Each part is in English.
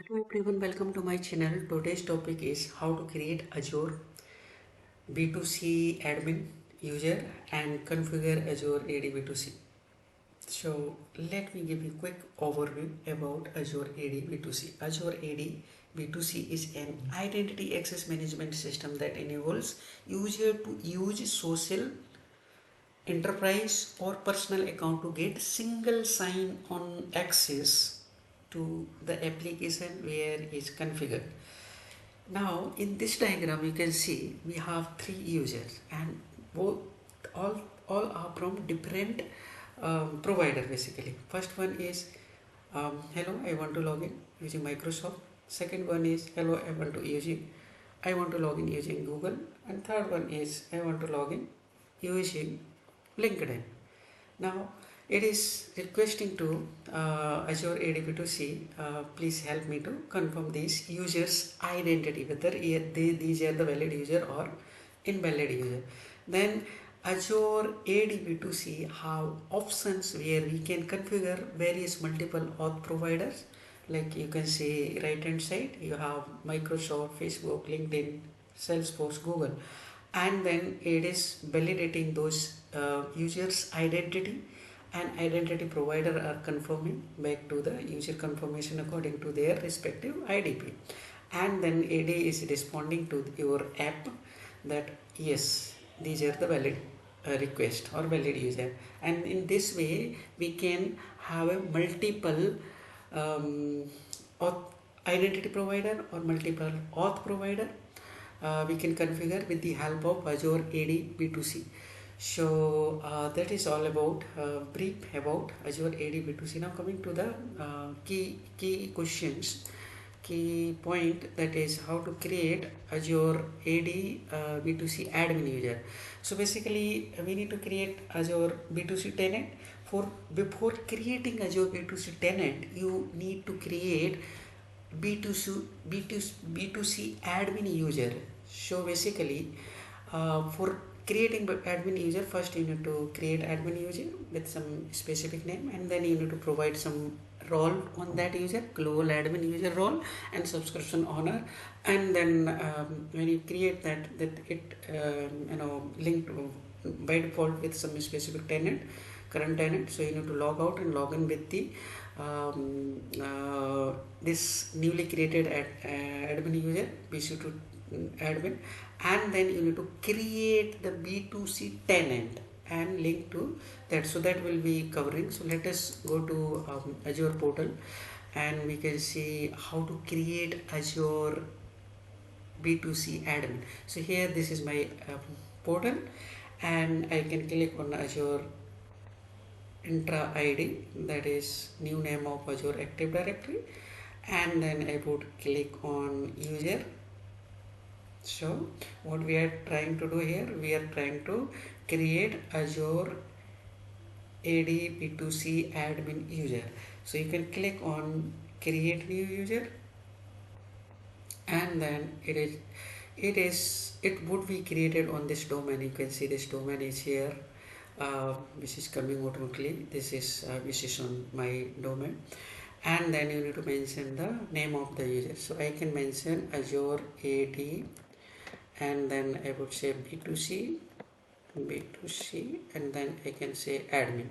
Hello everyone, welcome to my channel. Today's topic is how to create Azure B2C admin user and configure Azure AD B2C. So let me give you a quick overview about Azure AD B2C. Azure AD B2C is an identity access management system that enables user to use social, enterprise or personal account to get single sign on access to the application where it's configured. Now in this diagram you can see we have three users and both all all are from different provider basically. First one is hello, I want to log in using Microsoft. Second one is hello, I want to log in using Google. And third one is I want to log in using LinkedIn. Now it is requesting to Azure ADB2C, please help me to confirm these users identity, whether these are the valid user or invalid user. Then Azure ADB2C have options where we can configure various multiple auth providers. Like you can see right hand side you have Microsoft, Facebook, LinkedIn, Salesforce, Google, and then it is validating those users identity, and identity provider are confirming back to the user confirmation according to their respective IDP, and then AD is responding to your app that yes, these are the valid request or valid user. And in this way we can have a multiple um, auth identity provider or multiple auth provider we can configure with the help of Azure AD B2C. So that is all about brief about Azure AD B2C. Now coming to the key questions, key point, that is how to create Azure AD B2C admin user. So basically we need to create Azure B2C tenant. Before creating Azure B2C tenant, you need to create B2C, B2C admin user. So basically, for creating admin user, first you need to create admin user with some specific name, and then you need to provide some role on that user, global admin user role and subscription owner. And then when you create that it linked by default with some specific tenant, current tenant. So you need to log out and log in with the this newly created admin user, BC2 admin, and then you need to create the B2C tenant and link to that. So that will be covering. So let us go to Azure portal and we can see how to create Azure B2C admin. So here this is my portal, and I can click on Azure intra ID, that is new name of Azure Active Directory, and then I would click on user. So what we are trying to do here, we are trying to create Azure AD B2C admin user. So you can click on create new user, and then it would be created on this domain. You can see this domain is here, which is coming automatically. This is which is on my domain, and then you need to mention the name of the user. So I can mention Azure AD, and then I would say B2C, and then I can say admin.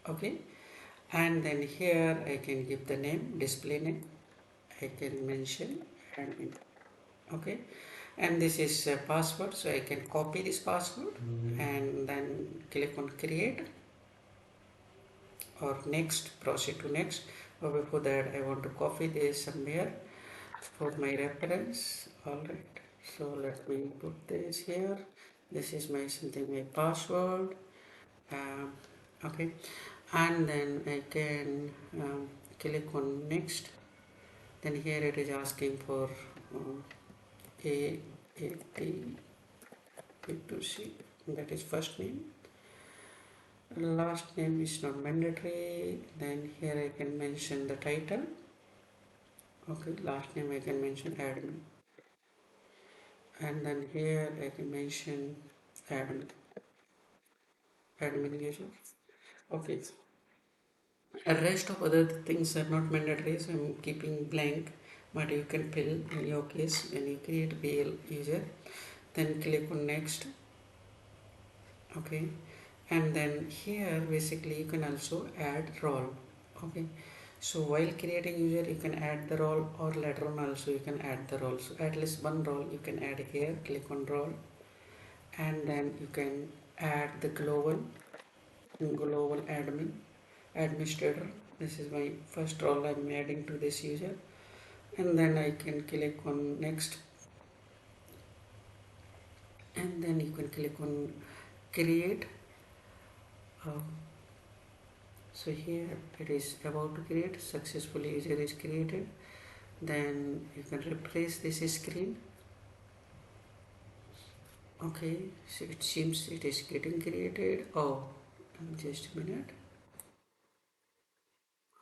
Okay, and then here I can give the name, display name. I can mention admin. Okay, and this is a password, so I can copy this password and then click on create or next, proceed to next. But before that I want to copy this somewhere for my reference. All right, so let me put this here. This is my my password. Okay, and then I can click on next. Then here it is asking for a B2C, that is first name. Last name is not mandatory. Then here I can mention the title. Okay, last name I can mention admin, and then here I can mention admin user. Okay, A rest of other things are not mandatory, so I'm keeping blank, but you can fill in your case when you create real user. Then click on next. Okay, and then here basically you can also add role. Okay, so while creating user you can add the role, or later on also you can add the role. So at least one role you can add here. Click on role, and then you can add the global admin administrator. This is my first role I'm adding to this user, and then I can click on next, and then you can click on create. uh, so here it is about to create. Successfully user is created. Then you can replace this screen. Okay, so it seems it is getting created. Oh, just a minute.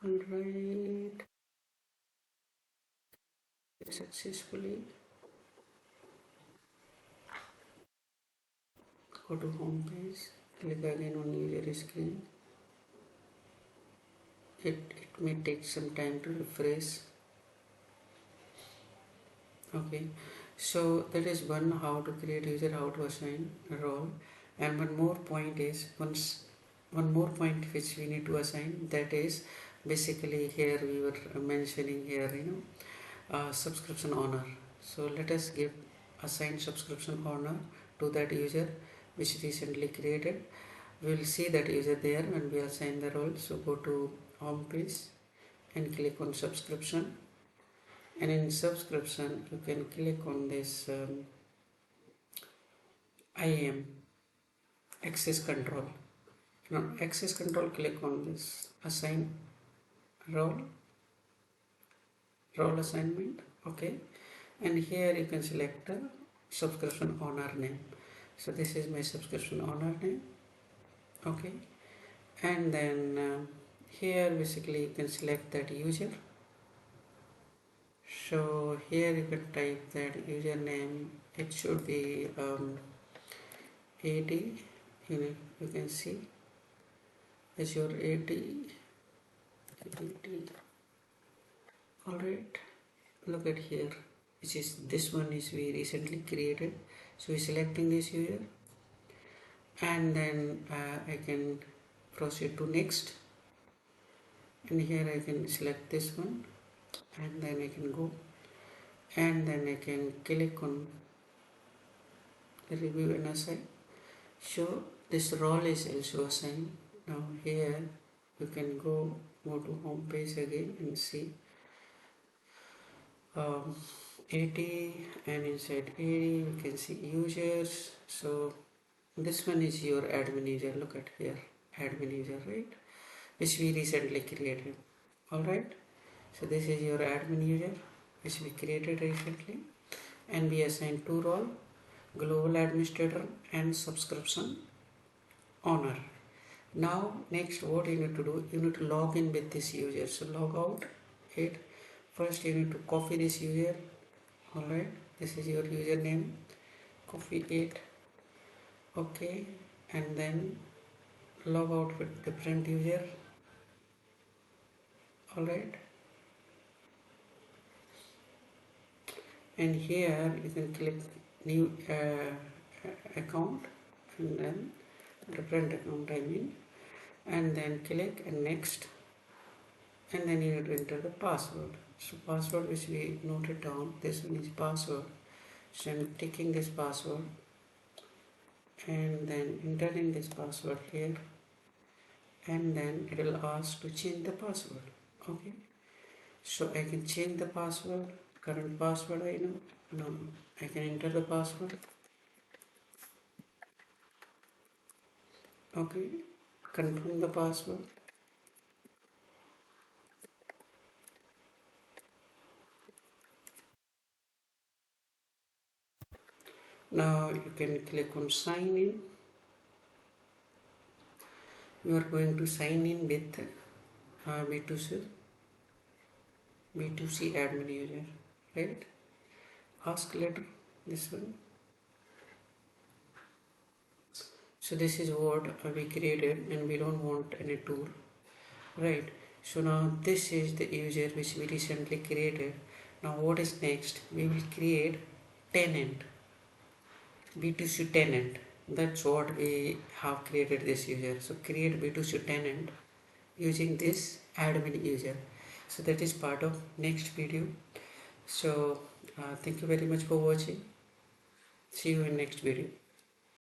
All right, successfully. Go to home page, click again on user screen. It may take some time to refresh. Okay, so that is one, how to create user, how to assign a role. And one more point which we need to assign, that is basically here we were mentioning here, subscription owner. So let us give assign subscription owner to that user which recently created. We will see that user there when we assign the role. So go to home page and click on subscription, and in subscription you can click on this IAM access control. Now access control, click on this assign role, role assignment. Okay, and here you can select the subscription owner name. So this is my subscription owner name. Okay, and then here basically you can select that user. So here you can type that username. It should be 80. You can see Azure 80. All right, look at here, which is this one is we recently created. So we're selecting this user, and then I can proceed to next, and here I can select this one, and then I can go, and then I can click on review and assign. So this role is also assigned. Now here you can go to home page again and see um, 80, and inside 80 you can see users. So this one is your admin user. Look at here, admin user, right, which we recently created. All right, so this is your admin user which we created recently, and we assigned two role, global administrator and subscription owner. Now next what you need to do, you need to log in with this user. So log out it. First you need to copy this user. All right, this is your username. Copy it. Okay, and then log out with different user. All right, and here you can click new account, and then different account I mean, and then click and next, and then you need to enter the password. So password which we noted down, this one is password. So I'm taking this password and then entering this password here, and then it will ask to change the password. Okay, so I can change the password. Current password I know. Now I can enter the password. Okay, confirm the password. Now you can click on sign in. You are going to sign in with B2C admin user, right? Ask later, this one. So this is what we created, and we don't want any tool, right? So now this is the user which we recently created. Now what is next? We will create tenant, B2C tenant. That's what we have created this user. So create B2C tenant using this admin user. So that is part of next video. So thank you very much for watching. See you in next video.